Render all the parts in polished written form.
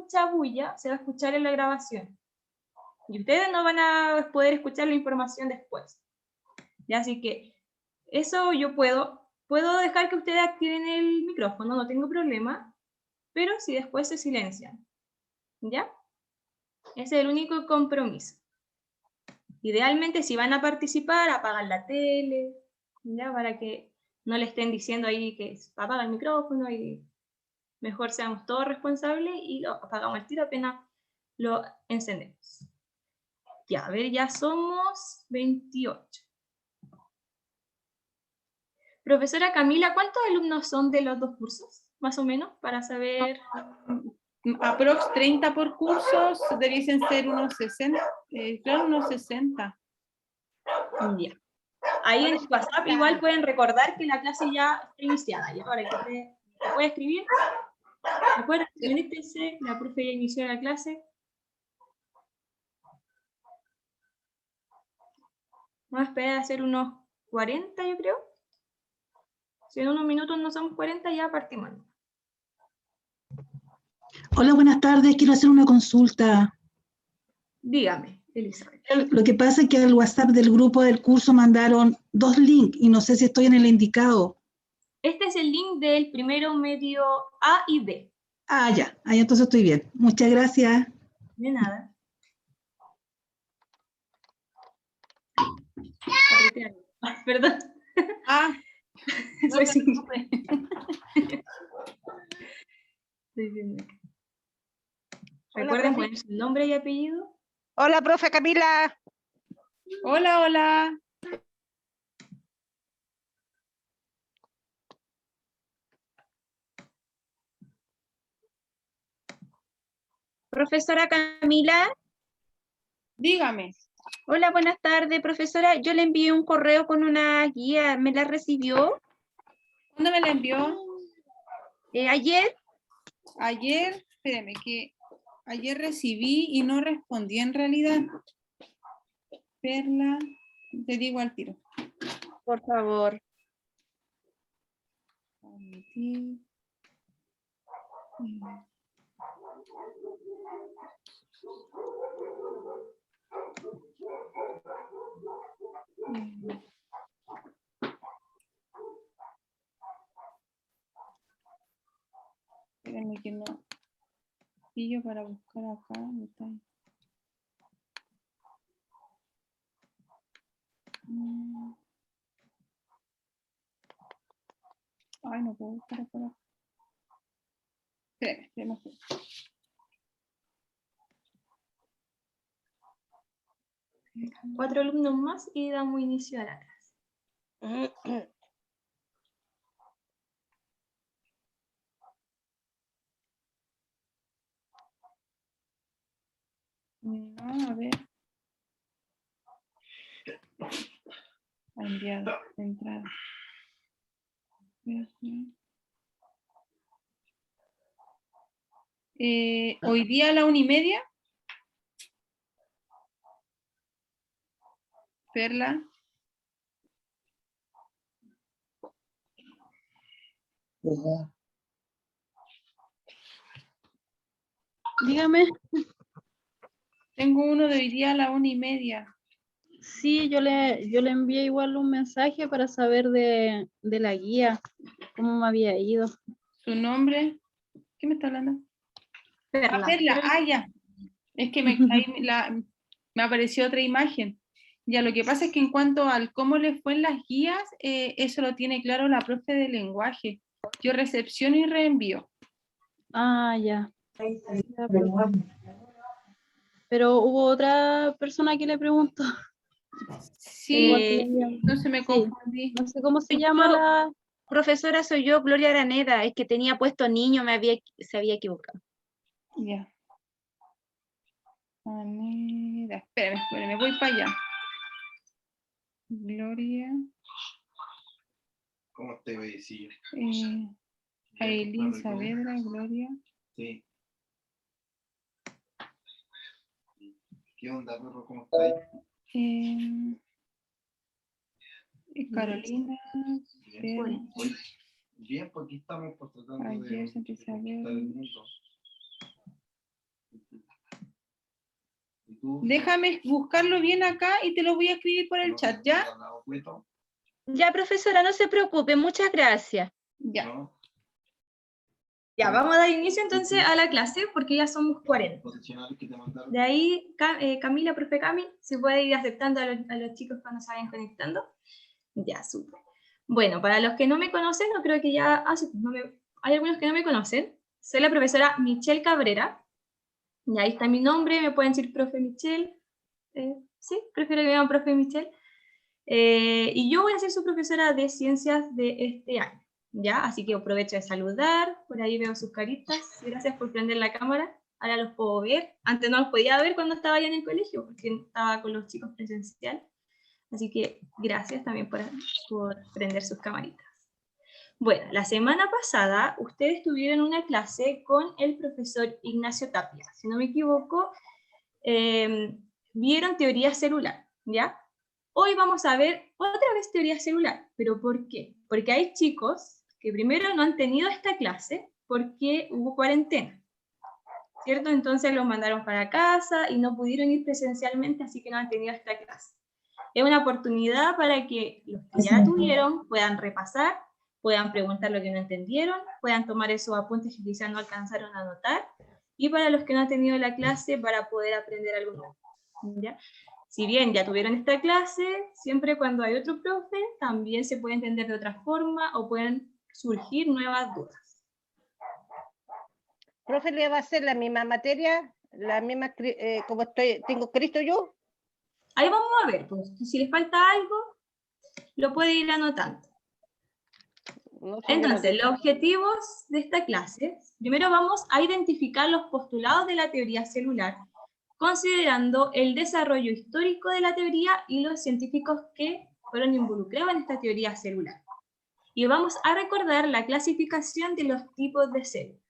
mucha bulla, se va a escuchar en la grabación. Y ustedes no van a poder escuchar la información después. ¿Ya? Así que eso yo puedo dejar que ustedes activen el micrófono, no tengo problema, pero si después se silencian. ¿Ya? Ese es el único compromiso. Idealmente, si van a participar, apagan la tele, ¿ya? Para que no le estén diciendo ahí que apaga el micrófono y mejor seamos todos responsables y lo apagamos al tiro apenas lo encendemos. Ya, a ver, ya somos 28. Profesora Camila, ¿cuántos alumnos son de los dos cursos? Más o menos, para saber. Aprox 30 por cursos, debiesen ser unos 60, claro, unos 60. Ya. Ahí en WhatsApp igual pueden recordar que la clase ya está iniciada. Ya, para que usted pueda escribir. Recuerden, conéctense, la profe ya inició la clase. Vamos a esperar a hacer unos 40, yo creo. Si en unos minutos no somos 40, ya partimos. Hola, buenas tardes. Quiero hacer una consulta. Dígame, Elizabeth. Lo que pasa es que al WhatsApp del grupo del curso mandaron 2 links y no sé si estoy en el indicado. Este es el link del primero medio A y B. Ah, ya. Ahí entonces estoy bien. Muchas gracias. De nada. Perdón. Ah, Soy no, sin... Recuerden poner su nombre y apellido. Hola, profe Camila. Hola, hola. Profesora Camila. Dígame. Hola, buenas tardes, profesora. Yo le envié un correo con una guía. ¿Me la recibió? ¿Cuándo me la envió? Ayer. Ayer, espérame, que ayer recibí y no respondí en realidad. Perla, te digo al tiro. Por favor. Espérame que no pillo para buscar acá. Ay, no puedo buscar acá. Espérame. 4 alumnos más y damos inicio a la clase. No, a ver. Ha enviado de entrada. Hoy día a la 1:30. Perla. Dígame. Tengo uno de hoy día a la 1:30. Sí, yo le envié igual un mensaje para saber de la guía, cómo me había ido. ¿Su nombre? ¿Qué me está hablando? Perla. Perla, ya. Es que me apareció otra imagen. Ya, lo que pasa es que en cuanto al cómo le fue en las guías, eso lo tiene claro la profe de lenguaje. Yo recepciono y reenvío. Ah, ya. Ya, pero hubo otra persona que le preguntó. Sí, entonces me confundí. No sé cómo se llama la... Profesora, soy yo, Gloria Araneda. Es que tenía puesto niño, se había equivocado. Ya. Araneda. Espérame, voy para allá. Gloria. ¿Cómo te voy a decir? Ailín Saavedra, Gloria. Sí. ¿Qué onda, perro? ¿Cómo estás? Carolina. Bien, bien, porque estamos tratando ayer de conquistar el mundo. tú- Déjame buscarlo bien acá y te lo voy a escribir por el chat, ¿ya? Ya, profesora, no se preocupe, muchas gracias. Ya. ¿No? Ya, vamos a dar inicio entonces a la clase porque ya somos 40. Posicionales que te mandaron. De ahí, Camila, profe Cami, se puede ir aceptando a los chicos cuando se vayan conectando. Ya, súper. Bueno, para los que no me conocen, no creo que ya... hay algunos que no me conocen. Soy la profesora Michelle Cabrera. Y ahí está mi nombre, me pueden decir profe Michelle. Sí, prefiero que me llamen profe Michelle. Y yo voy a ser su profesora de ciencias de este año. ¿Ya? Así que aprovecho de saludar, por ahí veo sus caritas, gracias por prender la cámara, ahora los puedo ver, antes no los podía ver cuando estaba ya en el colegio, porque estaba con los chicos presencial, así que gracias también por prender sus camaritas. Bueno, la semana pasada ustedes tuvieron una clase con el profesor Ignacio Tapia, si no me equivoco, vieron teoría celular, ¿ya? Hoy vamos a ver otra vez teoría celular, pero ¿por qué? Porque hay chicos que primero no han tenido esta clase porque hubo cuarentena, ¿cierto? Entonces los mandaron para casa y no pudieron ir presencialmente, así que no han tenido esta clase. Es una oportunidad para que los que ya la tuvieron puedan repasar, puedan preguntar lo que no entendieron, puedan tomar esos apuntes que quizás no alcanzaron a anotar, y para los que no han tenido la clase para poder aprender algo nuevo, ¿ya? Si bien ya tuvieron esta clase, siempre cuando hay otro profe, también se puede entender de otra forma o pueden surgir nuevas dudas. Profe, ¿le va a hacer la misma materia? La misma, como tengo escrito yo. Ahí vamos a ver, pues, si les falta algo, lo puede ir anotando. No sé, Entonces, yo los objetivos de esta clase, primero vamos a identificar los postulados de la teoría celular, considerando el desarrollo histórico de la teoría y los científicos que fueron involucrados en esta teoría celular. Y vamos a recordar la clasificación de los tipos de células.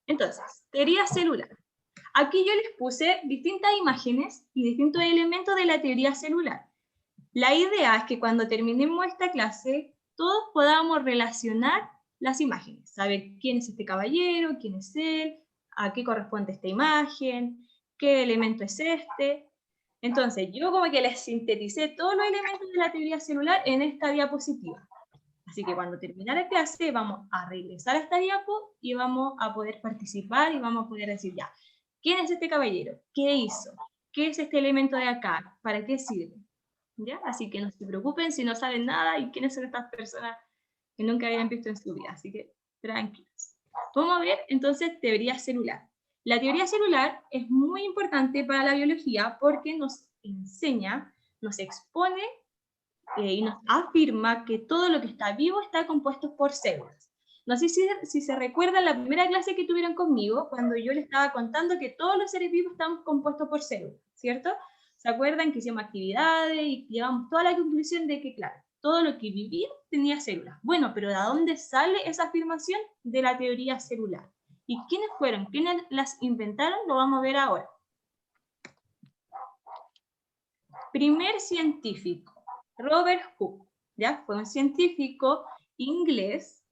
Entonces, teoría celular. Aquí yo les puse distintas imágenes y distintos elementos de la teoría celular. La idea es que cuando terminemos esta clase, todos podamos relacionar las imágenes, saber quién es este caballero, quién es él, a qué corresponde esta imagen, qué elemento es este. Entonces, yo como que les sinteticé todos los elementos de la teoría celular en esta diapositiva. Así que cuando termine la clase vamos a regresar a esta diapo y vamos a poder participar y vamos a poder decir ya, ¿quién es este caballero? ¿Qué hizo? ¿Qué es este elemento de acá? ¿Para qué sirve? ¿Ya? Así que no se preocupen si no saben nada y quiénes son estas personas que nunca habían visto en su vida. Así que tranquilos. Vamos a ver entonces teoría celular. La teoría celular es muy importante para la biología porque nos enseña, nos expone y nos afirma que todo lo que está vivo está compuesto por células. No sé si se recuerdan la primera clase que tuvieron conmigo, cuando yo les estaba contando que todos los seres vivos estamos compuestos por células, ¿cierto? ¿Se acuerdan que hicimos actividades y llegamos a toda la conclusión de que, claro, todo lo que vivía tenía células? Bueno, pero ¿de dónde sale esa afirmación? De la teoría celular. ¿Y quiénes fueron? ¿Quiénes las inventaron? Lo vamos a ver ahora. Primer científico, Robert Hooke, ¿ya? Fue un científico inglés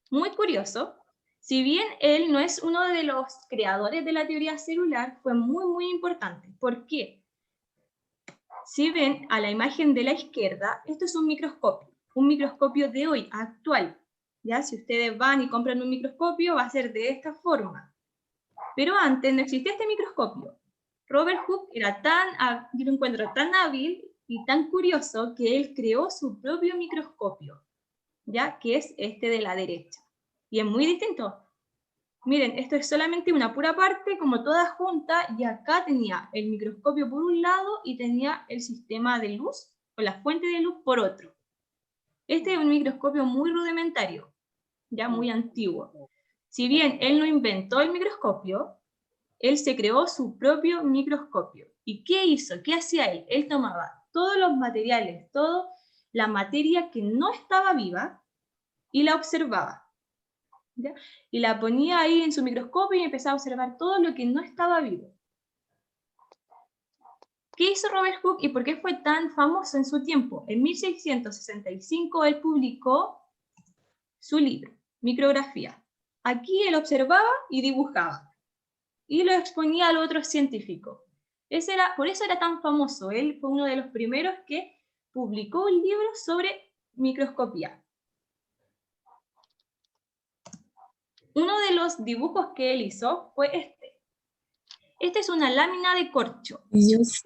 muy curioso. Si bien él no es uno de los creadores de la teoría celular, fue muy importante. ¿Por qué? Si ven a la imagen de la izquierda, esto es un microscopio de hoy, actual. ¿Ya? Si ustedes van y compran un microscopio, va a ser de esta forma. Pero antes no existía este microscopio. Robert Hooke era yo lo encuentro tan hábil y tan curioso que él creó su propio microscopio, ¿ya? Que es este de la derecha. Y es muy distinto. Miren, esto es solamente una pura parte, como toda junta, y acá tenía el microscopio por un lado y tenía el sistema de luz, o la fuente de luz por otro. Este es un microscopio muy rudimentario, ya muy antiguo. Si bien él no inventó el microscopio, él se creó su propio microscopio. ¿Y qué hizo? ¿Qué hacía él? Él tomaba todos los materiales, toda la materia que no estaba viva y la observaba. ¿Ya? Y la ponía ahí en su microscopio y empezaba a observar todo lo que no estaba vivo. ¿Qué hizo Robert Hooke y por qué fue tan famoso en su tiempo? En 1665 él publicó su libro, Micrografía. Aquí él observaba y dibujaba. y lo exponía al otro científico. Por eso era tan famoso. Él fue uno de los primeros que publicó un libro sobre microscopía. Uno de los dibujos que él hizo fue este. Esta es una lámina de corcho. Es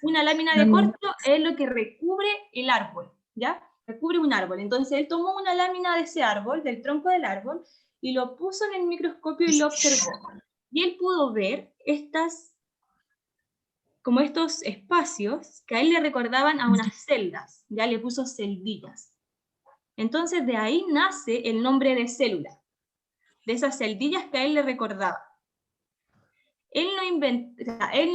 una lámina de corcho, es lo que recubre el árbol, ¿ya? Recubre un árbol. Entonces él tomó una lámina de ese árbol, del tronco del árbol, y lo puso en el microscopio y lo observó. Y él pudo ver como estos espacios que a él le recordaban a unas celdas, ya le puso celdillas. Entonces de ahí nace el nombre de célula, de esas celdillas que a él le recordaba. Él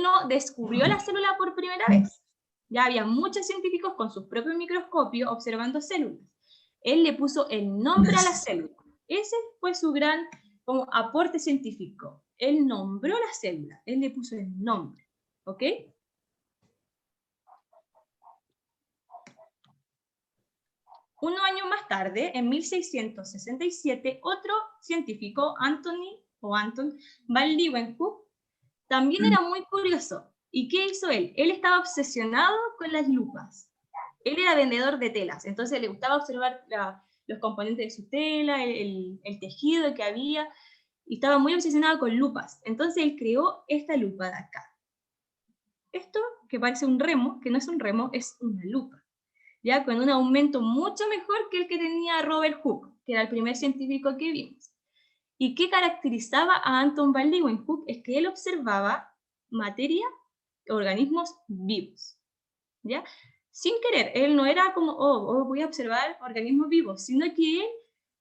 no descubrió la célula por primera vez. Ya había muchos científicos con sus propios microscopios observando células. Él le puso el nombre a la célula. Ese fue su gran como aporte científico. Él nombró la célula, él le puso el nombre. ¿Ok? Unos años más tarde, en 1667, otro científico, Anton van Leeuwenhoek, también era muy curioso. ¿Y qué hizo él? Él estaba obsesionado con las lupas. Él era vendedor de telas, entonces le gustaba observar los componentes de su tela, el tejido que había, y estaba muy obsesionado con lupas. Entonces él creó esta lupa de acá. Esto, que parece un remo, que no es un remo, es una lupa, ya con un aumento mucho mejor que el que tenía Robert Hooke, que era el primer científico que vimos. ¿Y qué caracterizaba a Anton van Leeuwenhoek? Es que él observaba materia, organismos vivos, ¿ya? Sin querer, él no era como, voy a observar organismos vivos, sino que él,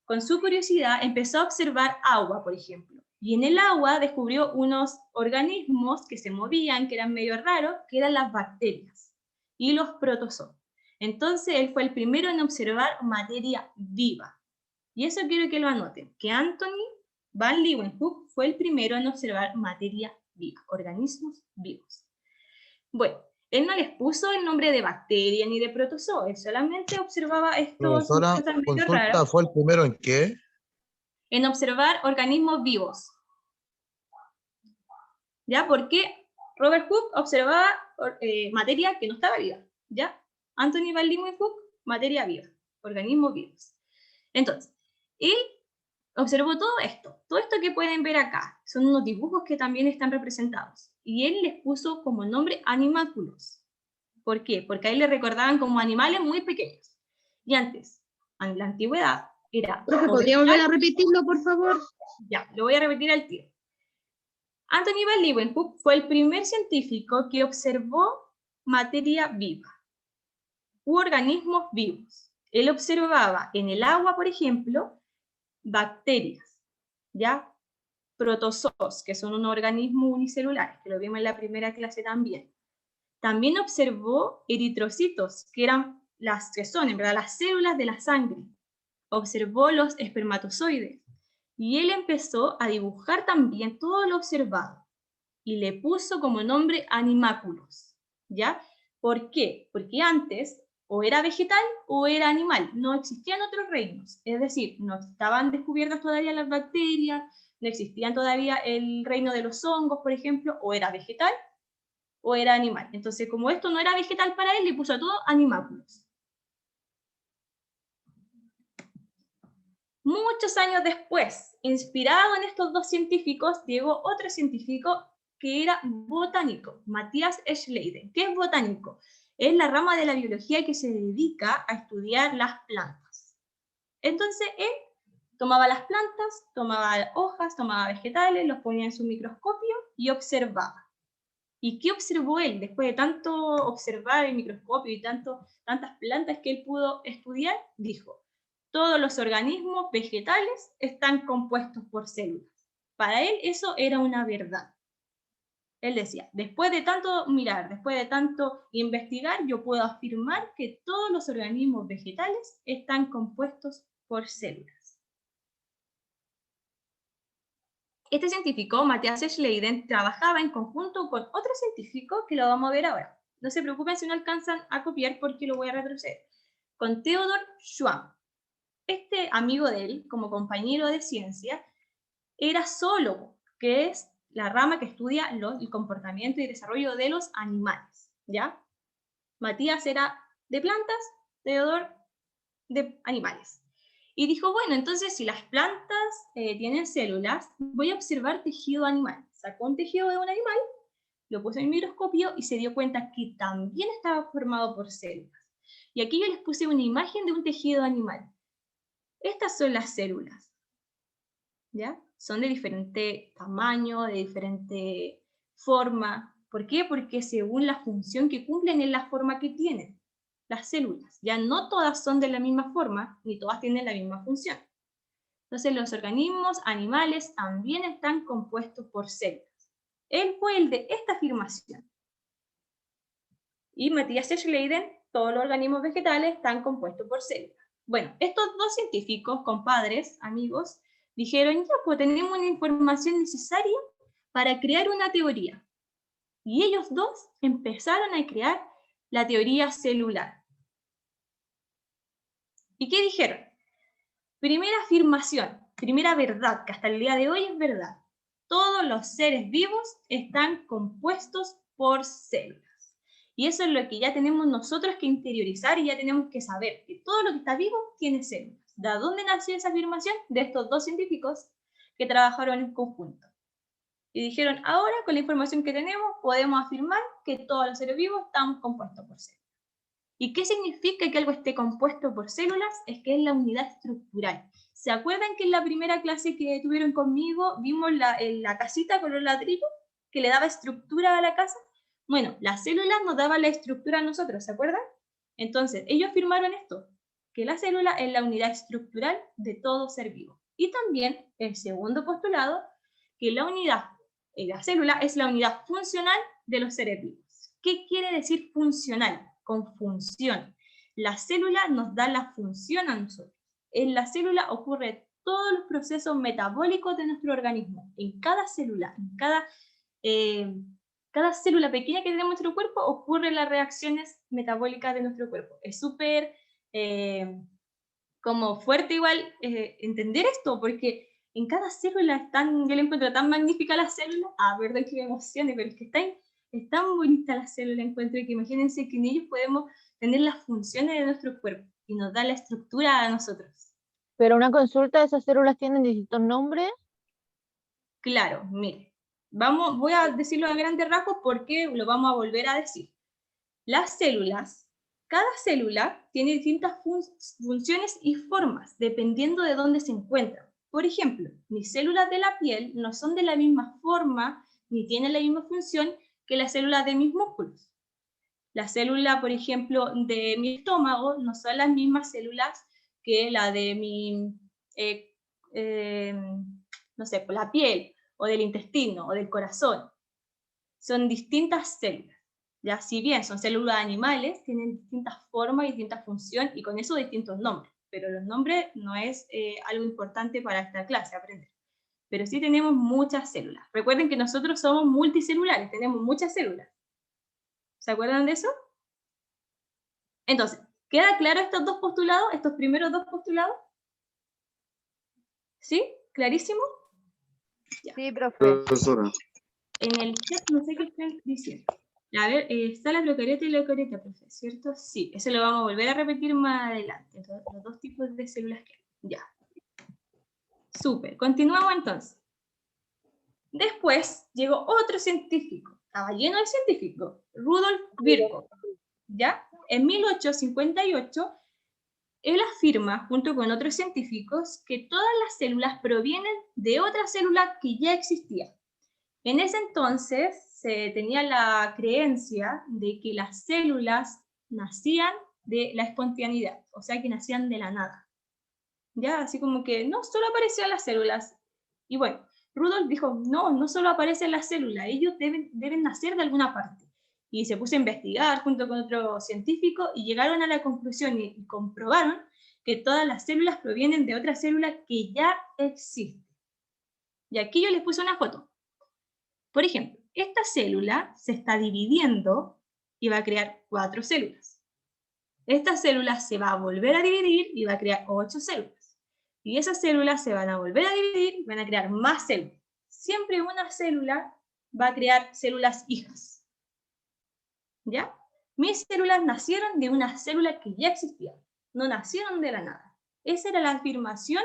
con su curiosidad, empezó a observar agua, por ejemplo. Y en el agua descubrió unos organismos que se movían, que eran medio raros, que eran las bacterias y los protozoos. Entonces él fue el primero en observar materia viva. Y eso quiero que lo anoten, que Anthony van Leeuwenhoek fue el primero en observar materia viva, organismos vivos. Bueno, él no les puso el nombre de bacteria ni de protozoo, él solamente observaba estos Profesora, cosas medio consulta, raras. ¿fue el primero en qué? En observar organismos vivos. ¿Ya? Porque Robert Hooke observaba materia que no estaba viva. ¿Ya? Anthony van Leeuwenhoek, materia viva, organismos vivos. Entonces, él observó todo esto que pueden ver acá, son unos dibujos que también están representados, y él les puso como nombre animáculos. ¿Por qué? Porque a él le recordaban como animales muy pequeños. Y antes, en la antigüedad, era... Profe, ¿podría volver a repetirlo, por favor? Ya, lo voy a repetir al tiro. Anthony van Leeuwenhoek fue el primer científico que observó materia viva, u organismos vivos. Él observaba en el agua, por ejemplo, bacterias, ¿ya? Protozoos, que son unos organismos unicelulares, que lo vimos en la primera clase también. También observó eritrocitos, que son en verdad las células de la sangre. Observó los espermatozoides. Y él empezó a dibujar también todo lo observado. Y le puso como nombre animáculos, ¿ya? ¿Por qué? Porque antes o era vegetal o era animal, no existían otros reinos, es decir, no estaban descubiertas todavía las bacterias, no existían todavía el reino de los hongos, por ejemplo, o era vegetal o era animal. Entonces, como esto no era vegetal para él, le puso a todo animáculos. Muchos años después, inspirado en estos dos científicos, llegó otro científico que era botánico, Matthias Schleiden. ¿Qué es botánico? Es la rama de la biología que se dedica a estudiar las plantas. Entonces él tomaba las plantas, tomaba hojas, tomaba vegetales, los ponía en su microscopio y observaba. ¿Y qué observó él? Después de tanto observar el microscopio y tantas plantas que él pudo estudiar, dijo: todos los organismos vegetales están compuestos por células. Para él eso era una verdad. Él decía, después de tanto mirar, después de tanto investigar, yo puedo afirmar que todos los organismos vegetales están compuestos por células. Este científico, Matthias Schleiden, trabajaba en conjunto con otro científico que lo vamos a ver ahora. No se preocupen si no alcanzan a copiar porque lo voy a retroceder. Con Theodor Schwamm. Este amigo de él, como compañero de ciencia, era zoólogo, que es la rama que estudia el comportamiento y desarrollo de los animales, ¿ya? Matías era de plantas, Teodor de animales. Y dijo, bueno, entonces si las plantas tienen células, voy a observar tejido animal. Sacó un tejido de un animal, lo puso en el microscopio y se dio cuenta que también estaba formado por células. Y aquí yo les puse una imagen de un tejido animal. Estas son las células, ¿ya? Son de diferente tamaño, de diferente forma. ¿Por qué? Porque según la función que cumplen es la forma que tienen las células. Ya no todas son de la misma forma, ni todas tienen la misma función. Entonces los organismos animales también están compuestos por células. Él fue el de esta afirmación. Y Matías Schleiden, todos los organismos vegetales están compuestos por células. Bueno, estos dos científicos, compadres, amigos, dijeron, ya, pues tenemos una información necesaria para crear una teoría. Y ellos dos empezaron a crear la teoría celular. ¿Y qué dijeron? Primera afirmación, primera verdad, que hasta el día de hoy es verdad. Todos los seres vivos están compuestos por células. Y eso es lo que ya tenemos nosotros que interiorizar y ya tenemos que saber, que todo lo que está vivo tiene células. ¿De dónde nació esa afirmación? De estos dos científicos que trabajaron en conjunto. Y dijeron, ahora con la información que tenemos podemos afirmar que todos los seres vivos están compuestos por células. ¿Y qué significa que algo esté compuesto por células? Es que es la unidad estructural. ¿Se acuerdan que en la primera clase que tuvieron conmigo vimos la casita con los ladrillos que le daba estructura a la casa? Bueno, las células nos daban la estructura a nosotros, ¿se acuerdan? Entonces, ellos afirmaron esto, que la célula es la unidad estructural de todo ser vivo. Y también el segundo postulado, que la célula es la unidad funcional de los seres vivos. ¿Qué quiere decir funcional? Con función. La célula nos da la función a nosotros. En la célula ocurren todos los procesos metabólicos de nuestro organismo. En cada célula, en cada célula pequeña que tenemos en nuestro cuerpo ocurren las reacciones metabólicas de nuestro cuerpo. Es súper como fuerte igual entender esto, porque en cada célula yo le encuentro tan magnífica la célula, perdón que me emocione, pero es que es tan bonita la célula, encuentro que imagínense que en ellos podemos tener las funciones de nuestro cuerpo y nos da la estructura a nosotros. Pero una consulta, ¿esas células tienen distintos nombres? Claro, mire, voy a decirlo a grandes rasgos porque lo vamos a volver a decir. Las células, cada célula tiene distintas funciones y formas dependiendo de dónde se encuentran. Por ejemplo, mis células de la piel no son de la misma forma ni tienen la misma función que las células de mis músculos. La célula, por ejemplo, de mi estómago no son las mismas células que la de mi, no sé, la piel, o del intestino, o del corazón. Son distintas células. Ya, si bien son células animales, tienen distintas formas y distintas funciones, y con eso distintos nombres. Pero los nombres no es algo importante para esta clase, aprender. Pero sí tenemos muchas células. Recuerden que nosotros somos multicelulares, tenemos muchas células. ¿Se acuerdan de eso? Entonces, ¿queda claro estos dos postulados, estos primeros dos postulados? ¿Sí? ¿Clarísimo? Ya. Sí, profe. Profesora. En el chat no sé qué están diciendo. A ver, está la procariota y la eucariota, profe, ¿cierto? Sí, eso lo vamos a volver a repetir más adelante. Los dos tipos de células que hay. Ya. Súper. Continuamos entonces. Después llegó otro científico. Estaba lleno de científicos. Rudolf Virchow. ¿Ya? En 1858, él afirma, junto con otros científicos, que todas las células provienen de otra célula que ya existía. En ese entonces se tenía la creencia de que las células nacían de la espontaneidad, o sea que nacían de la nada. ¿Ya? Así como que no solo aparecían las células. Y bueno, Rudolf dijo, no solo aparecen las células, ellos deben nacer de alguna parte. Y se puso a investigar junto con otro científico y llegaron a la conclusión y comprobaron que todas las células provienen de otra célula que ya existe. Y aquí yo les puse una foto. Por ejemplo, esta célula se está dividiendo y va a crear 4 células. Esta célula se va a volver a dividir y va a crear 8 células. Y esas células se van a volver a dividir y van a crear más células. siempre una célula va a crear células hijas. ¿Ya? Mis células nacieron de una célula que ya existía, no nacieron de la nada. Esa era la afirmación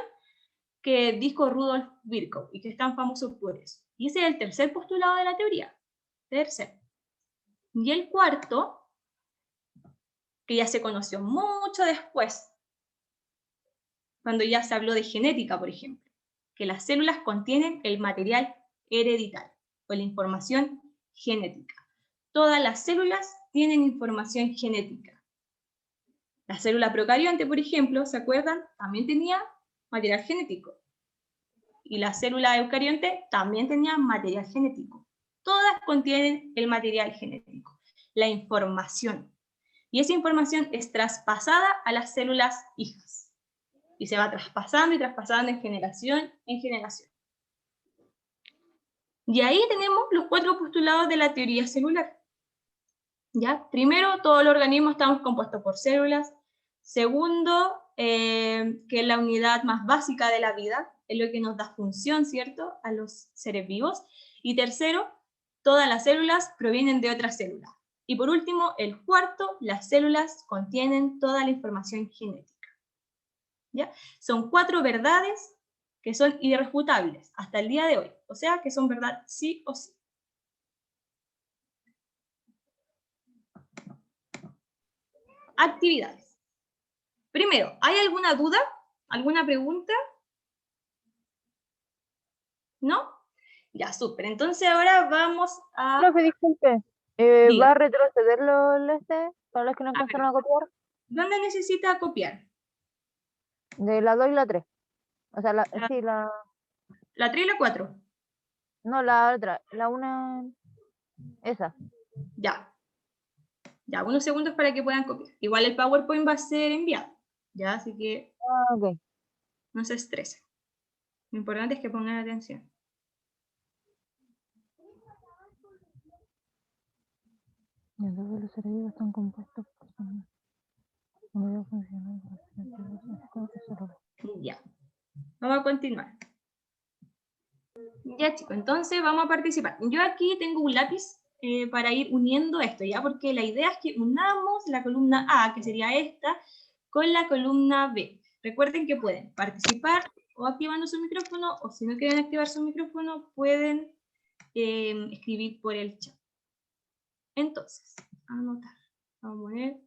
que dijo Rudolf Virchow y que es tan famoso por eso. Y ese es el tercer postulado de la teoría. Tercero. Y el cuarto, que ya se conoció mucho después, cuando ya se habló de genética, por ejemplo, que las células contienen el material hereditario o la información genética. Todas las células tienen información genética. La célula procarionte, por ejemplo, ¿se acuerdan? También tenía material genético. Y la célula eucarionte también tenía material genético. Todas contienen el material genético, la información. Y esa información es traspasada a las células hijas. Y se va traspasando y traspasando en generación en generación. Y ahí tenemos los 4 postulados de la teoría celular. ¿Ya? Primero, todos los organismos estamos compuestos por células. Segundo, que es la unidad más básica de la vida, es lo que nos da función, ¿cierto?, a los seres vivos. Y tercero, todas las células provienen de otras células. Y por último, el cuarto, las células contienen toda la información genética. ¿Ya? Son 4 verdades que son irrefutables hasta el día de hoy. O sea, que son verdad sí o sí. Actividades. Primero, ¿hay alguna duda? ¿Alguna pregunta? ¿No? Ya, súper. Entonces ahora vamos a... Profe, disculpe. Diga. ¿Va a retroceder para los que no alcanzaron a copiar? ¿Dónde necesita copiar? De la 2 y la 3. O sea, ¿La 3 y la 4? no, la otra, la una, esa. Ya. Ya, unos segundos para que puedan copiar. Igual el PowerPoint va a ser enviado. Ya, así que Ah, ok. no se estresen. Lo importante es que pongan atención. Los seres vivos están compuestos por unidades funcionales. Ya. Vamos a continuar. Ya, chicos, entonces vamos a participar. Yo aquí tengo un lápiz para ir uniendo esto, ¿ya? Porque la idea es que unamos la columna A, que sería esta, con la columna B. Recuerden que pueden participar o activando su micrófono, o si no quieren activar su micrófono, pueden escribir por el chat. Entonces, anotar. Vamos a poner...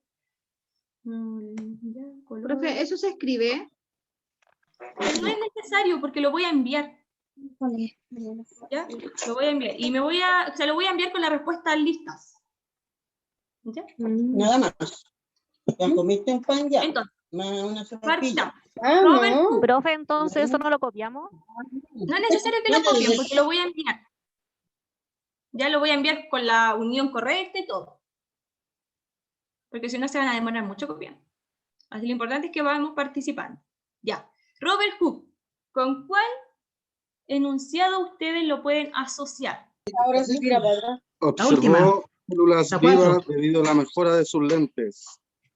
Profe, ¿eso se escribe? No es necesario porque lo voy a enviar. ¿Ya? Lo voy a enviar. Y lo voy a enviar con las respuestas listas. ¿Ya? Nada más. ¿Ya comiste un pan ya? Entonces, Una sopapilla. partamos. Ah, Robert no. Cook. Profe, entonces eso no lo copiamos. No es necesario que lo copien porque lo voy a enviar. Ya lo voy a enviar con la unión correcta y todo. Porque si no se van a demorar mucho copiando. Así lo importante es que vamos participando. Ya. Robert Hooke, ¿con cuál enunciado ustedes lo pueden asociar? Ahora se tira para atrás. última. Observó células La cuatro. vivas debido a la mejora de sus lentes.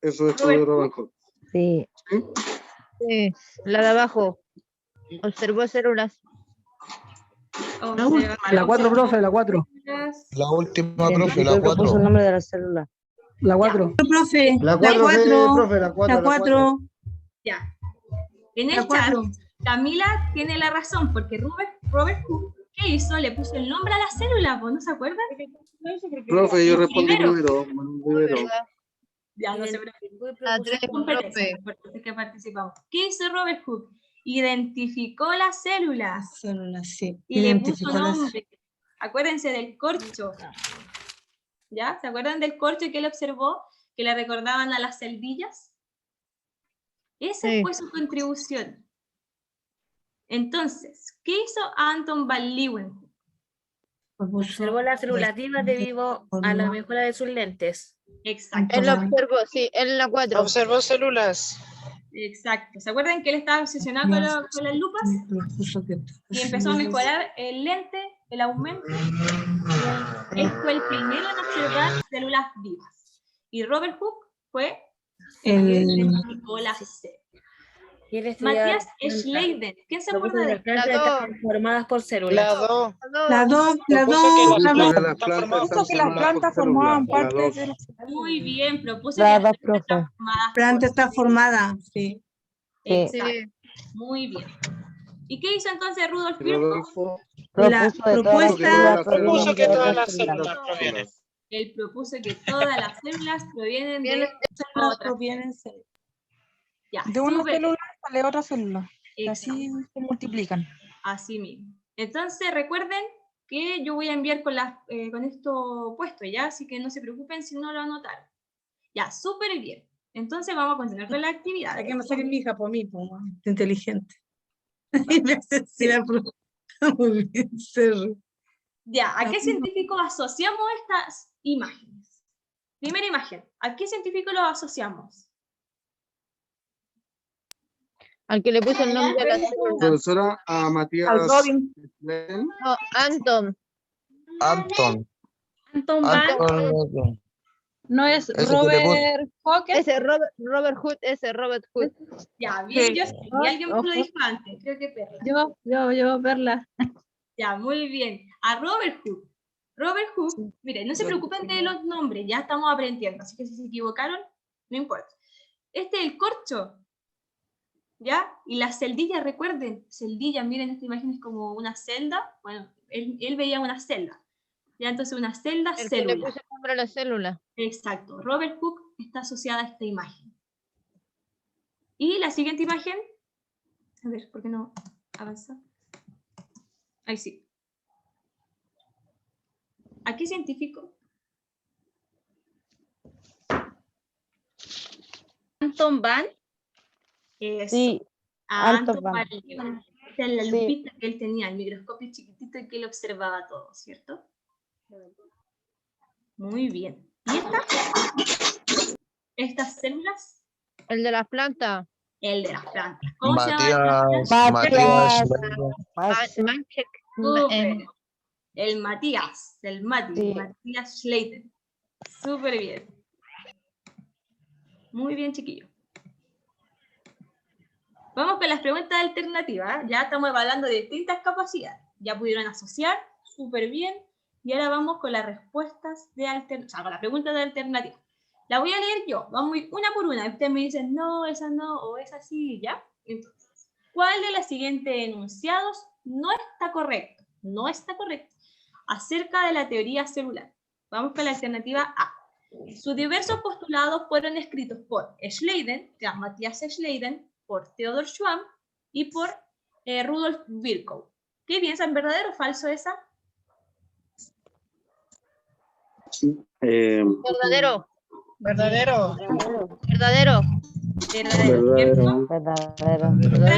Eso es Robert Robert Hooke. Sí. ¿Sí? Sí, la de abajo. Observó células. La última, la 4, profe, la 4. La última, profe, la Propuso 4. el nombre de la célula. La 4. Profe, La 4, profe, la 4. la 4. Ya. En La el chat, 4. Camila tiene la razón, porque Robert Hooke, ¿qué hizo? Le puso el nombre a la célula, ¿no se acuerdan? Profe, yo respondí Primero. primero. Ya, no se preocupen. La 3, Competencia, importante que participamos. ¿Qué hizo Robert Hooke? Identificó las células Células, sí. y le puso Identificó las- nombre. Acuérdense del corcho. ¿Ya? ¿Se acuerdan del corcho que él observó? Que le recordaban a las celdillas. Esa Sí. fue su contribución. Entonces, ¿qué hizo Anton van Leeuwenhoek? Observó las células vivas debido a la mejora de sus lentes. Exacto. Él lo observó, sí, en la 4. Observó células. Exacto. ¿Se acuerdan que él estaba obsesionado con las lupas? Y empezó a mejorar el lente, el aumento. Él fue el primero en observar células vivas. Y Robert Hooke fue el que identificó las células. Y él estudia Matías plantas. Schleiden. ¿Quién se Propuso acuerda que de las plantas están formadas por La células. 2. La dos, Propuso que las Están plantas formadas están por células. formadas por células. La dos. Muy bien, propuso que La las dos, plantas están profe. formadas planta por está formada, sí. Sí. Exacto. Muy bien. ¿Y qué hizo entonces Rudolf Virchow? Rodolfo La Propuso de todas las propuesta- células Propuso provienen que de todas otras las células. células provienen. Él propuso que todas las células provienen de otras. Ya, De una súper bien. célula sale otra célula. Y así Exacto. se multiplican. Así mismo. Entonces recuerden que yo voy a enviar con esto puesto, ¿ya? Así que no se preocupen si no lo anotaron. Ya, súper bien. Entonces vamos a continuar con la actividad. Hay que no saque mi hija por mí, pues, inteligente. Y me hace así la pregunta. Muy bien, Cerro. Ya, ¿a qué científico asociamos estas imágenes? Primera imagen, ¿a qué científico lo asociamos? Al que le puso el nombre a la célula. Profesora, a Matías. Al Robin. Schleiden. No, Anton. Anton. Anton Van. Anton. ¿No es Ese que le Robert Hawker? Ese Robert Hood. Ya, bien, Sí. yo sí. Y alguien me lo dijo antes, creo que Perla. Yo, Perla. Ya, muy bien. A Robert Hooke. Robert Hooke, miren, no se preocupen de los nombres, ya estamos aprendiendo, así que si se equivocaron, no importa. Este es el corcho, ¿ya? Y las celdillas, recuerden, celdillas, miren, esta imagen es como una celda, bueno, él veía una celda, ya, entonces una celda, El que le célula. puso el nombre a la célula. Exacto, Robert Hooke está asociada a esta imagen. Y la siguiente imagen, a ver, ¿por qué no avanza? Ahí sí. ¿A qué científico? Anton Van. Eso. Sí, A Anton Anton Van. Van Leeuwenhoek. Esta es la Sí. lupita que él tenía, el microscopio chiquitito y que él observaba todo, ¿cierto? Muy bien. ¿Y estas células? El de las plantas. El de las plantas. ¿Cómo se llama? Matías. Manchek. Súper. El Matías, el Mati, Sí. Matías Schleiden. Súper bien. Muy bien, chiquillos. Vamos con las preguntas alternativas. Ya estamos evaluando de distintas capacidades. Ya pudieron asociar, súper bien. Y ahora vamos con las respuestas de alternativa, con las preguntas de alternativa. La voy a leer yo. Vamos una por una. Ustedes me dicen, no, esa no, o esa sí, ¿ya? Entonces, ¿cuál de los siguientes enunciados no está correcto? No está correcto. Acerca de la teoría celular. Vamos con la alternativa A. Sus diversos postulados fueron escritos por Schleiden, o sea, Matías Schleiden, por Theodor Schwamm y por Rudolf Virchow. ¿Qué piensan? ¿Verdadero o falso esa? Verdadero. Verdadero. Verdadero. ¿Cierto? Recuerda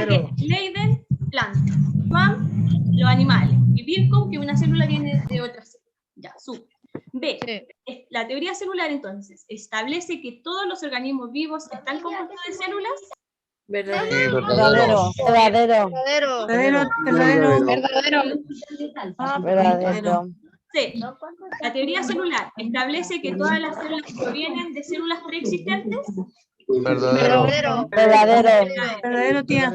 que Schleiden, planta, Schwamm, los animales, y Virchow, que una célula viene de otra célula. Ya, súper. B. Sí. La teoría celular, entonces, establece que todos los organismos vivos están compuestos de células. Verdadero. Verdadero. Verdadero. C. La teoría celular establece que todas las células provienen de células preexistentes. Verdadero. Verdadero, tía.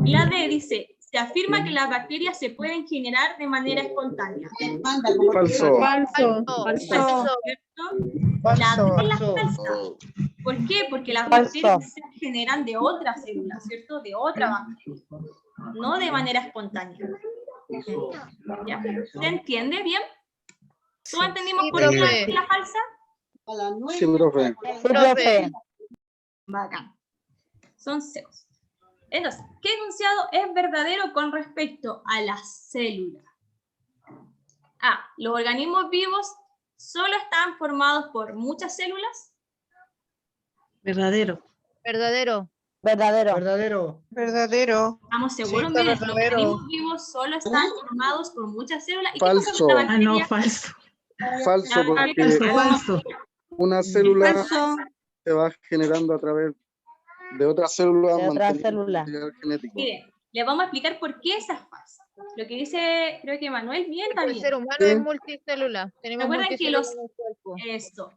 Y la D dice, se afirma que las bacterias se pueden generar de manera espontánea. Falso. ¿Cierto? La D es la falsa. ¿Por qué? Porque las bacterias se generan de otras células, ¿cierto? De otra bacteria, no de manera espontánea. ¿Ya? ¿Se entiende bien? ¿Todos entendimos Sí, por qué profe. es la falsa? Sí, profe. Profe. Bacán. Son ceros. Entonces, ¿qué enunciado es verdadero con respecto a las células? A. Los organismos vivos solo están formados por muchas células. Verdadero. Verdadero. ¿Estamos seguros? Sí, está Miren, los verdadero. organismos vivos solo están formados por muchas células. ¿Y qué Falso. pasa con la Ah, no, bacteria? falso. Falso, porque Falso. una célula Falso. se va generando a través de otras células. De otra manteniendo célula. el material genético. Miren, les vamos a explicar por qué esa es falsa. Lo que dice, creo que Manuel, bien El también. ser humano Sí. es multicélula. Tenemos Recuerden que multicélulas en el cuerpo.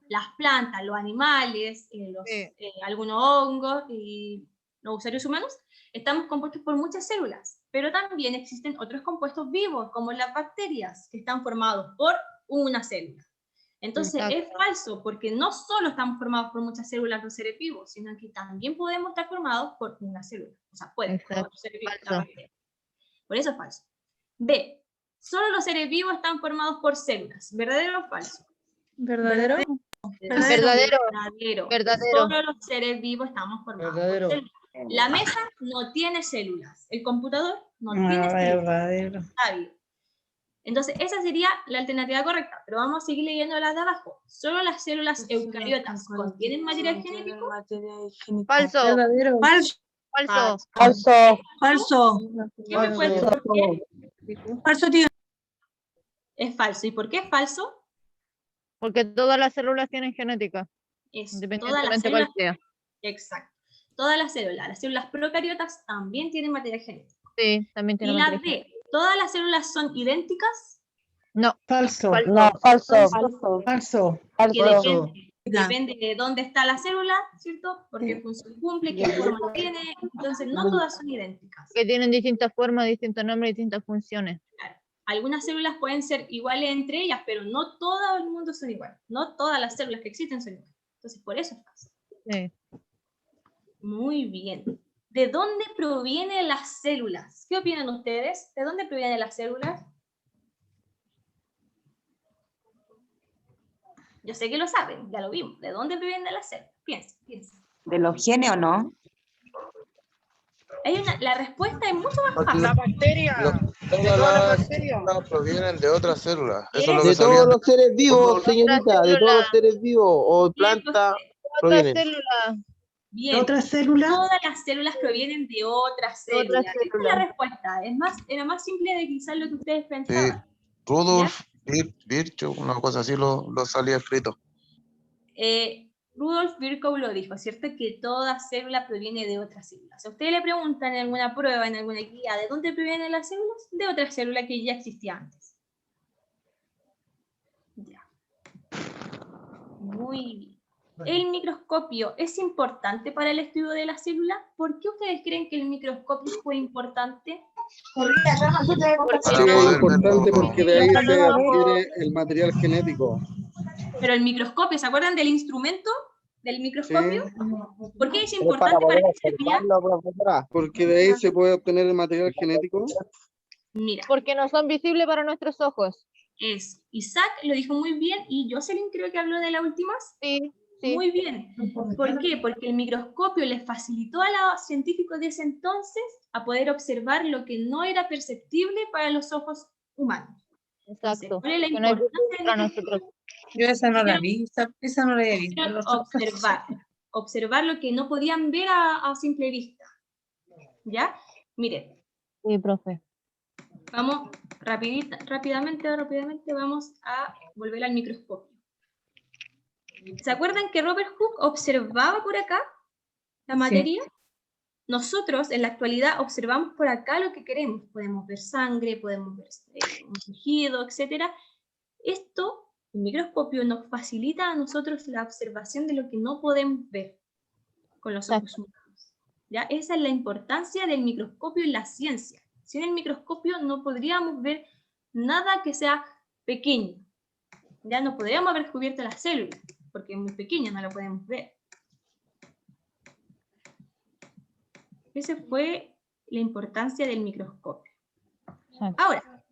las plantas, los animales, algunos hongos y los seres humanos, estamos compuestos por muchas células, pero también existen otros compuestos vivos, como las bacterias, que están formados por una célula. Entonces es falso, porque no solo estamos formados por muchas células los seres vivos, sino que también podemos estar formados por una célula. O sea, pueden ser seres vivos, la bacteria. Por eso es falso. B. Solo los seres vivos están formados por células. ¿Verdadero o falso? ¿Verdadero? Verdadero. Verdadero. Solo los seres vivos estamos formados por células. La mesa no tiene células. El computador no tiene células. Verdadero. Está bien. Entonces, esa sería la alternativa correcta, pero vamos a seguir leyendo las de abajo. Solo las células eucariotas contienen material genético. Falso. Verdadero. Falso. Falso. Falso. ¿Qué me puede decir por qué? Falso, tío. Es falso. ¿Y por qué es falso? Porque todas las células tienen genética, Es todas las independientemente cuál células. sea. Exacto. Todas las células procariotas también tienen material genético. Sí, también Y tienen la material. D, ¿todas las células son idénticas? No. Falso. No, falso. Falso. Que depende de dónde está la célula, ¿cierto? Porque función cumple, qué forma tiene. Entonces, no todas son idénticas. Que tienen distintas formas, distintos nombres, distintas funciones. Algunas células pueden ser iguales entre ellas, pero no todo el mundo son iguales. No todas las células que existen son iguales. Entonces, por eso es falso. Sí. Muy bien. ¿De dónde provienen las células? ¿Qué opinan ustedes? ¿De dónde provienen las células? Yo sé que lo saben, ya lo vimos. ¿De dónde provienen las células? Piensa. ¿De los genes o no? La respuesta es mucho más fácil. La bacteria. Todas las células provienen de otras células. Eso es lo que De sabía. todos los seres vivos, señorita, de todos los seres vivos o plantas provienen. Bien. ¿Otra célula? Todas las células provienen de otras células. Esa es la respuesta. Era más simple de quizás lo que ustedes pensaban. Sí. Rudolf Virchow, una cosa así lo salía escrito. Rudolf Virchow lo dijo, ¿cierto? Que toda célula proviene de otras células. Si a usted le preguntan en alguna prueba, en alguna guía, ¿de dónde provienen las células? De otra célula que ya existía antes. Ya. Muy bien. ¿El microscopio es importante para el estudio de las células? ¿Por qué ustedes creen que el microscopio fue importante? Sí, es importante porque de ahí se adquiere el material genético. Pero el microscopio, ¿se acuerdan del instrumento del microscopio? Sí. ¿Por qué es importante para que se vea? Porque de ahí se puede obtener el material genético. Mira. Porque no son visibles para nuestros ojos. Isaac lo dijo muy bien y Jocelyn creo que habló de la última. Sí. Muy bien. ¿Por qué? Porque el microscopio les facilitó a los científicos de ese entonces a poder observar lo que no era perceptible para los ojos humanos. Exacto. ¿Cuál es la importancia de Yo esa no la vi, esa no la he visto. observar lo que no podían ver a simple vista? ¿Ya? Miren. Sí, profe. Vamos rápidamente vamos a volver al microscopio. ¿Se acuerdan que Robert Hooke observaba por acá la materia? Sí. Nosotros en la actualidad observamos por acá lo que queremos. Podemos ver sangre, podemos ver un tejido, etc. Esto, el microscopio, nos facilita a nosotros la observación de lo que no podemos ver con los ojos humanos. ¿Ya? Esa es la importancia del microscopio en la ciencia. Sin el microscopio no podríamos ver nada que sea pequeño. Ya no podríamos haber descubierto las células, porque es muy pequeña, no la podemos ver. Esa fue la importancia del microscopio. Ahora,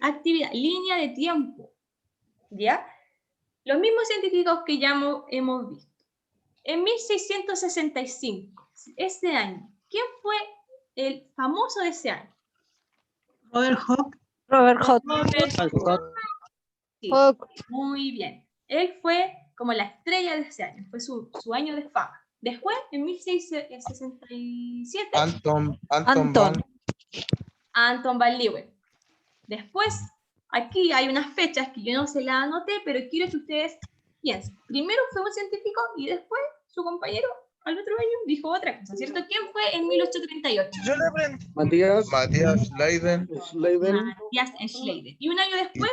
actividad, línea de tiempo. ¿Ya? Los mismos científicos que ya hemos visto. En 1665, ese año, ¿quién fue el famoso de ese año? Robert Hooke. Robert Hooke. Sí, muy bien. Él fue como la estrella de ese año, fue su año de fama. Después, en 1667, Anton van Leeuwen. Después, aquí hay unas fechas que yo no se las anoté, pero quiero que ustedes piensen. Primero fue un científico y después su compañero al otro año dijo otra cosa, ¿cierto? ¿Quién fue en 1838? Matías Leiden. Matías Schleiden. Y un año después...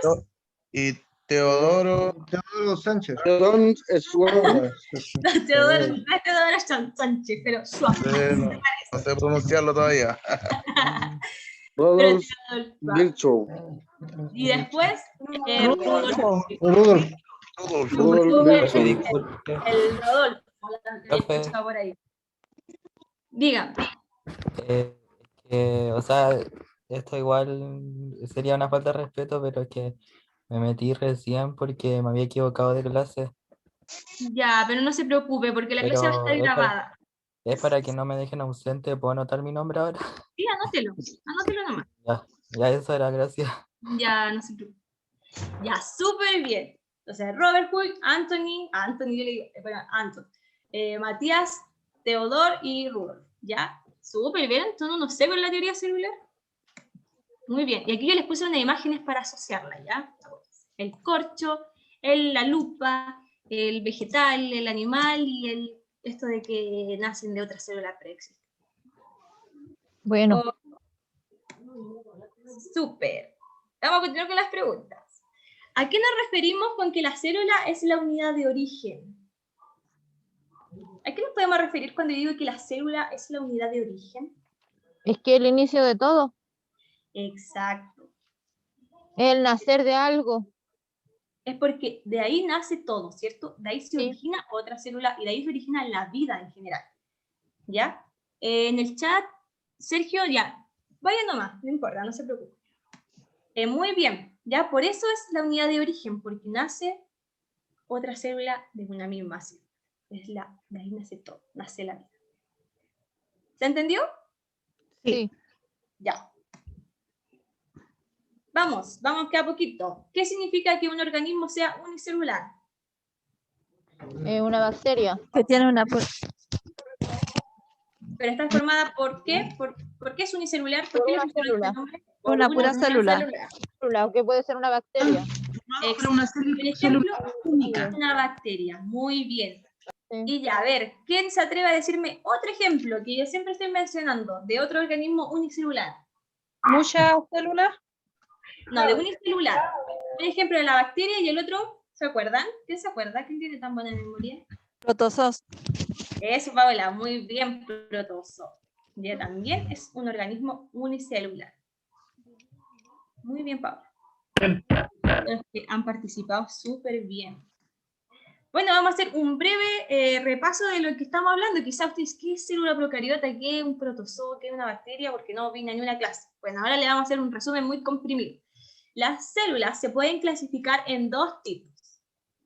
Y Teodoro. Teodoro Sánchez. Teodoro es suave. Teodoro Sánchez, pero suave. No sé pronunciarlo todavía. Rodolfo Teodoro. Virchow. Y después, Rodolfo. el Rodolfo, escuchaba por ahí. Dígame. O sea, esto igual sería una falta de respeto, pero es que me metí recién porque me había equivocado de clase. Ya, pero no se preocupe porque la clase va a estar Pero grabada. es para que no me dejen ausente. ¿Puedo anotar mi nombre ahora? Sí, anótelo nomás. Ya eso era, gracias. Ya, no se preocupe. Ya, súper bien. Entonces, Robert Hull, Anthony, yo le digo, bueno, Anton, Matías, Teodor y Rudolf. ¿Ya? Súper bien, entonces no sé con la teoría celular. Muy bien, y aquí yo les puse unas imágenes para asociarla, ¿ya? El corcho, la lupa, el vegetal, el animal y esto de que nacen de otra célula preexistente. Bueno. Súper. Vamos a continuar con las preguntas. ¿A qué nos referimos con que la célula es la unidad de origen? ¿A qué nos podemos referir cuando digo que la célula es la unidad de origen? Es que el inicio de todo. Exacto. El nacer de algo. Es porque de ahí nace todo, ¿cierto? De ahí se origina otra célula y de ahí se origina la vida en general. ¿Ya? En el chat, Sergio, ya, vaya nomás, no importa, no se preocupe. Muy bien, ya por eso es la unidad de origen, porque nace otra célula de una misma célula. De ahí nace todo, nace la vida. ¿Se entendió? Sí. Ya. Vamos que a poquito. ¿Qué significa que un organismo sea unicelular? Una bacteria. Que tiene una... Pero está formada ¿por qué? ¿Por qué es unicelular? ¿Por qué le pusieron este nombre? Por Una pura célula. Célula, que puede ser una bacteria. Por ejemplo, única. Una bacteria. Muy bien. Y ya, a ver, ¿quién se atreve a decirme otro ejemplo que yo siempre estoy mencionando de otro organismo unicelular? ¿Muchas células? No, de unicelular. Un ejemplo de la bacteria y el otro, ¿se acuerdan? ¿Quién se acuerda? ¿Quién tiene tan buena memoria? Protozoos. Eso, Paola, muy bien, protozoo. Ya también es un organismo unicelular. Muy bien, Paola. Los que han participado súper bien. Bueno, vamos a hacer un breve repaso de lo que estamos hablando. Quizás ustedes, ¿qué es célula procariota? ¿Qué es un protozoo? ¿Qué es una bacteria? Porque no vine a ni una clase. Bueno, ahora le vamos a hacer un resumen muy comprimido. Las células se pueden clasificar en dos tipos.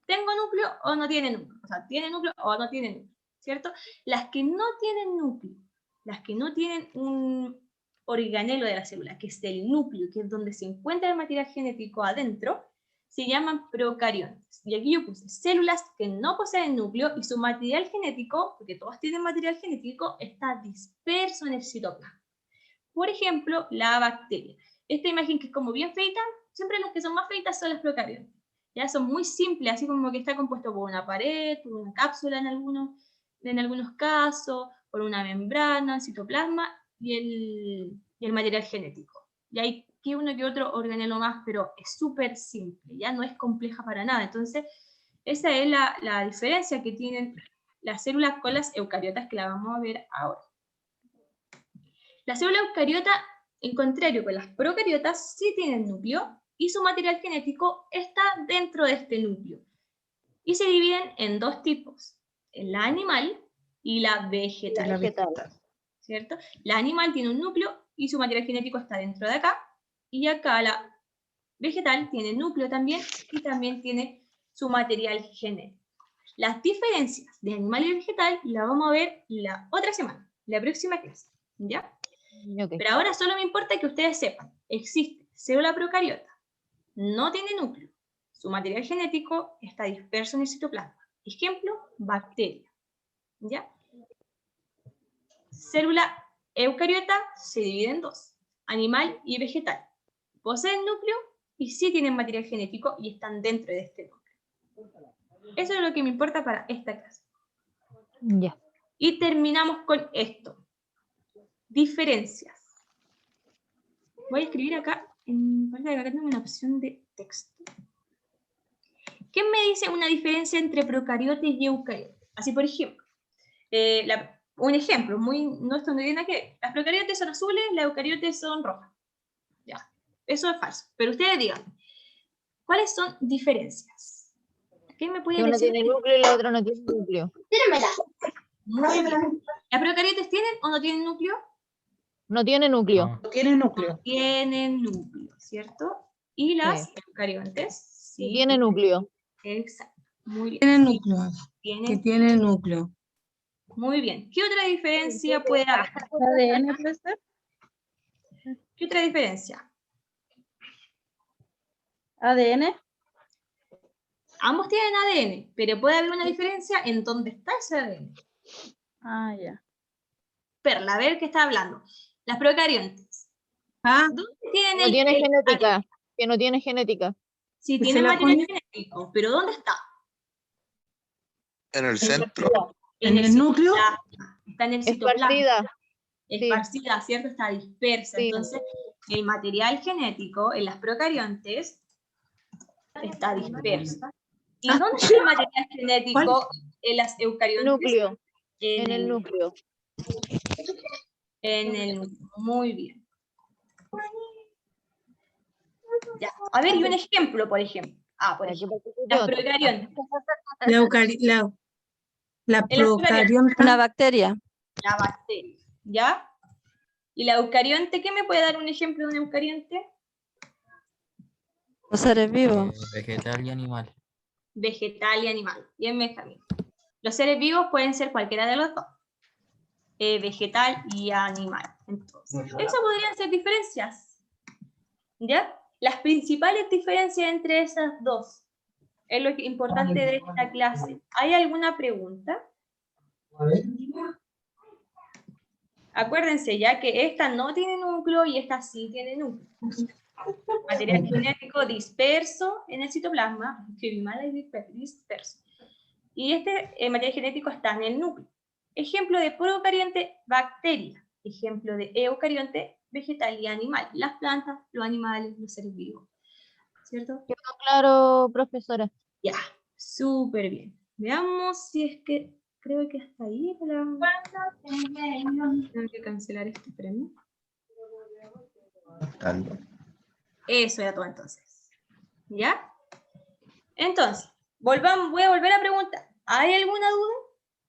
¿Tengo núcleo o no tiene núcleo? O sea, ¿tiene núcleo o no tiene núcleo? ¿Cierto? Las que no tienen núcleo, las que no tienen un organelo de la célula, que es el núcleo, que es donde se encuentra el material genético adentro, se llaman procariontes. Y aquí yo puse células que no poseen núcleo y su material genético, porque todas tienen material genético, está disperso en el citoplasma. Por ejemplo, la bacteria. Esta imagen que es como bien feita, siempre las que son más feitas son las procariontes. Ya son muy simples, así como que está compuesto por una pared, por una cápsula en algunos casos, por una membrana, el citoplasma y el material genético. Y hay que uno que otro organelo más, pero es súper simple, ya no es compleja para nada. Entonces, esa es la diferencia que tienen las células con las eucariotas, que la vamos a ver ahora. La célula eucariota, en contrario con las procariotas, sí tienen núcleo y su material genético está dentro de este núcleo. Y se dividen en dos tipos, la animal y la vegetal. ¿Cierto? La animal tiene un núcleo y su material genético está dentro de acá, y acá la vegetal tiene núcleo también y también tiene su material genético. Las diferencias de animal y vegetal las vamos a ver la otra semana, la próxima clase, ¿ya? Okay. Pero ahora solo me importa que ustedes sepan, existe célula procariota, no tiene núcleo, su material genético está disperso en el citoplasma. Ejemplo, bacteria, ¿ya? Célula eucariota se divide en dos, animal y vegetal. Poseen núcleo y sí tienen material genético y están dentro de este núcleo. Eso es lo que me importa para esta clase. Ya. Y terminamos con esto. Diferencias. Voy a escribir acá, parece que acá tengo una opción de texto. ¿quién me dice una diferencia entre procariotes y eucariotes? Así, por ejemplo, un ejemplo, no esto no tiene nada que ver. Las procariotes son azules, las eucariotes son rojas. Ya, eso es falso. Pero ustedes digan, ¿cuáles son diferencias? ¿Quién me puede Que uno decir? tiene núcleo y la otra no tiene núcleo. Muy bien. ¿Las procariotes tienen o no tienen núcleo? No tiene núcleo. No tiene núcleo. Tienen núcleo, ¿cierto? Y las eucariotes Sí tiene núcleo. Exacto. Muy bien. Tiene núcleo. Que Tienen. tiene núcleo. Muy bien. ¿Qué otra diferencia puede haber? ADN, puede ser. ¿Qué otra diferencia? ADN. Ambos tienen ADN, pero puede haber una diferencia en dónde está ese ADN. Ah, ya. Perla, a ver qué está hablando. Las procariontes. ¿Ah? ¿Dónde tienen No tiene el genética. ADN? Que no tiene genética. Sí, ¿Pues tiene se la material pone? genético, pero ¿dónde está? En el centro. ¿En el núcleo? citoplasma. Está en el citoplasma. Esparcida. Esparcida, ¿cierto? Está dispersa. Sí. Entonces, el material genético en las procariontes está disperso. ¿Y dónde está el material genético en las eucariontes? Núcleo. En el núcleo. En el núcleo. Muy bien. Ya. A ver, y un ejemplo, por ejemplo. Por ejemplo, las procariontes. La En las procarionta. Una bacteria. La bacteria, ¿ya? ¿Y la eucarionte? ¿Qué me puede dar un ejemplo de una eucarionte? Los seres vivos. Vegetal y animal. Vegetal y animal. Bien, Benjamín. Los seres vivos pueden ser cualquiera de los dos. Vegetal y animal. Entonces, eso podrían ser diferencias. ¿Ya? Las principales diferencias entre esas dos. Es lo importante de esta clase. ¿Hay alguna pregunta? Acuérdense ya que esta no tiene núcleo y esta sí tiene núcleo. Material genético disperso en el citoplasma, disperso. Y este material genético está en el núcleo. Ejemplo de procarionte, bacteria. Ejemplo de eucarionte, vegetal y animal. Las plantas, los animales, los seres vivos. ¿Cierto? Quedó claro, profesora. Ya, súper bien. Veamos si es que creo que hasta ahí. Tengo que cancelar este premio. Eso era todo entonces. ¿Ya? Entonces, voy a volver a preguntar. ¿Hay alguna duda?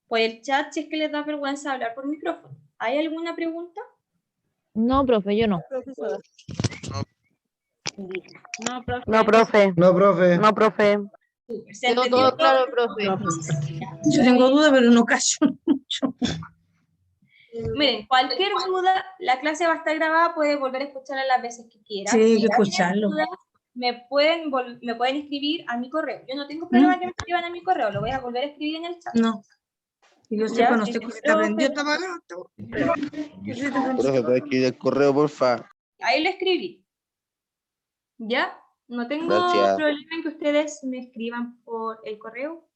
Por el chat, si es que les da vergüenza hablar por micrófono. ¿Hay alguna pregunta? No, profe, yo no. No, profe. No, profe. No, profe. No, profe. ¿Se Quedó entendió todo claro, profe. Yo tengo duda, pero no callo mucho. Miren, cualquier duda, la clase va a estar grabada, puede volver a escucharla las veces que quieran. Sí, hay Si que tienen escucharlo. dudas, me pueden escribir a mi correo. Yo no tengo problema que me escriban a mi correo, lo voy a volver a escribir en el chat. No. Y yo Ya, sepa, no sí, sé cómo sí, está aprendido. Profe, puedes escribir el correo, porfa. Ahí lo escribí. ¿Ya? No tengo Gracias. problema en que ustedes me escriban por el correo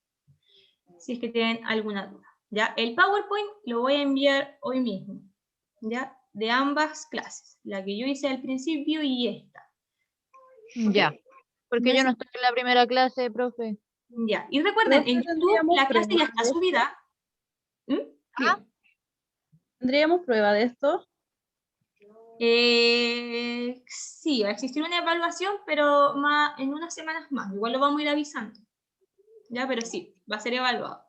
si es que tienen alguna duda. ¿Ya? El PowerPoint lo voy a enviar hoy mismo. ¿Ya? De ambas clases. La que yo hice al principio y esta. Ya. Porque yo no estoy en la primera clase, profe. Ya. Y recuerden, en YouTube la clase ya está subida. ¿Tendríamos prueba de esto? Sí, va a existir una evaluación, pero en unas semanas más. Igual lo vamos a ir avisando. Ya, pero sí, va a ser evaluado.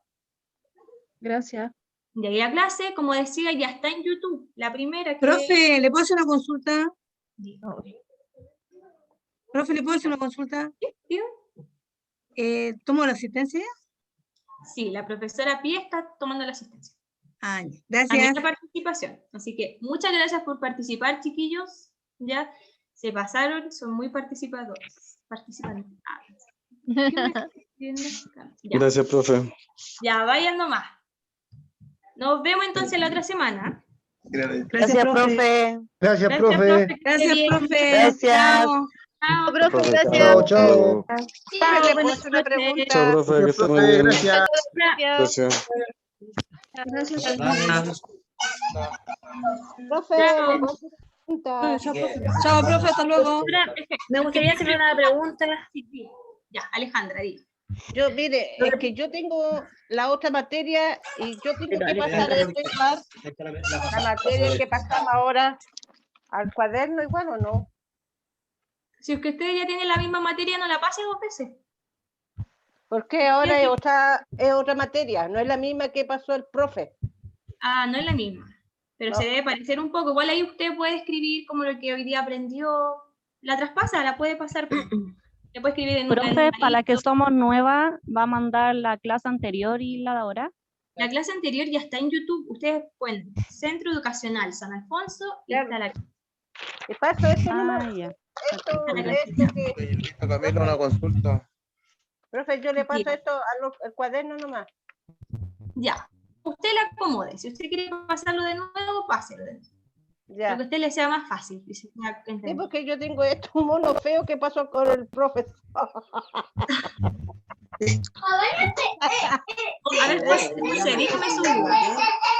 Gracias. Y ahí la clase, como decía, ya está en YouTube. La primera que... Profe, ¿le puedo hacer una consulta? Profe, ¿le puedo hacer una consulta? Sí. ¿Tomo la asistencia? Sí, la profesora Pía está tomando la asistencia. Gracias. También la participación. Así que muchas gracias por participar, chiquillos. Ya se pasaron, son muy participadores. Participantes. Ya. Gracias, profe. Ya, vayan nomás. Nos vemos entonces la otra semana. Gracias, profe. Gracias, profe. Gracias, profe. Gracias. Chao. Chao, profe, gracias. Chao, chao. ¿Le puedo hacer una pregunta? Chao, profe, que esté muy bien. Gracias. Gracias. Profe, Chao, profe, hasta luego. Me gustaría hacerle una pregunta. Sí. Ya, Alejandra, di. Yo, mire, es que yo tengo la otra materia y yo tengo que pasar la materia que pasamos ahora al cuaderno igual o no. Si es que usted ya tiene la misma materia, no la pase 2 veces. Porque ahora es otra materia, no es la misma que pasó el profe. Ah, no es la misma. Pero No. se debe parecer un poco. Igual ahí usted puede escribir como lo que hoy día aprendió. La traspasa, la puede pasar. Le puede escribir en un Profe, para la que cuadernito. somos nuevas, ¿va a mandar la clase anterior y la de ahora? La clase anterior ya está en YouTube. Ustedes ponen Centro Educacional San Alfonso y está la clase. ¿Qué paso esto Ah, nomás? ya. Esto Perfecto. que... Camilo, una consulta. Profe, yo le paso Diga. esto al cuaderno nomás. Ya. Usted la acomode. Si usted quiere pasarlo de nuevo, páselo de nuevo. Ya. Lo que a usted le sea más fácil. Y se pueda Sí, entender. porque yo tengo esto, un mono feo que pasó con el profesor. A ver, José, dígame su duda.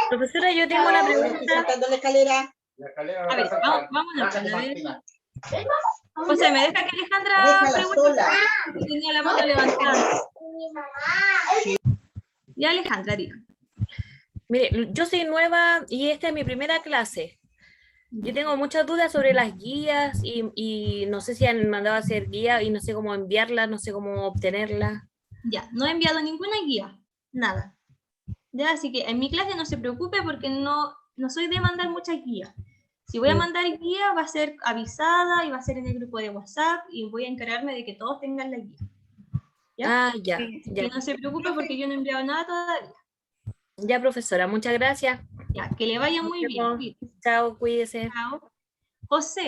Profesora, yo tengo una pregunta. la escalera. A ver, vámonos. A ver. José, ¿me deja que Alejandra Déjala pregunte? sola. Porque tenía la mano levantada. Y Alejandra, diga. Mire, yo soy nueva y esta es mi primera clase. Yo tengo muchas dudas sobre las guías y no sé si han mandado a hacer guía y no sé cómo enviarlas, no sé cómo obtenerlas. Ya, no he enviado ninguna guía. Nada. Ya, así que en mi clase no se preocupe porque no soy de mandar muchas guías. Si voy a mandar guía, va a ser avisada y va a ser en el grupo de WhatsApp y voy a encargarme de que todos tengan la guía. ¿Ya? Ah, ya, Que no se preocupe porque yo no he enviado nada todavía. Ya, profesora, muchas gracias. Ya, que le vaya muy bien. Chao, cuídese. Chao. José.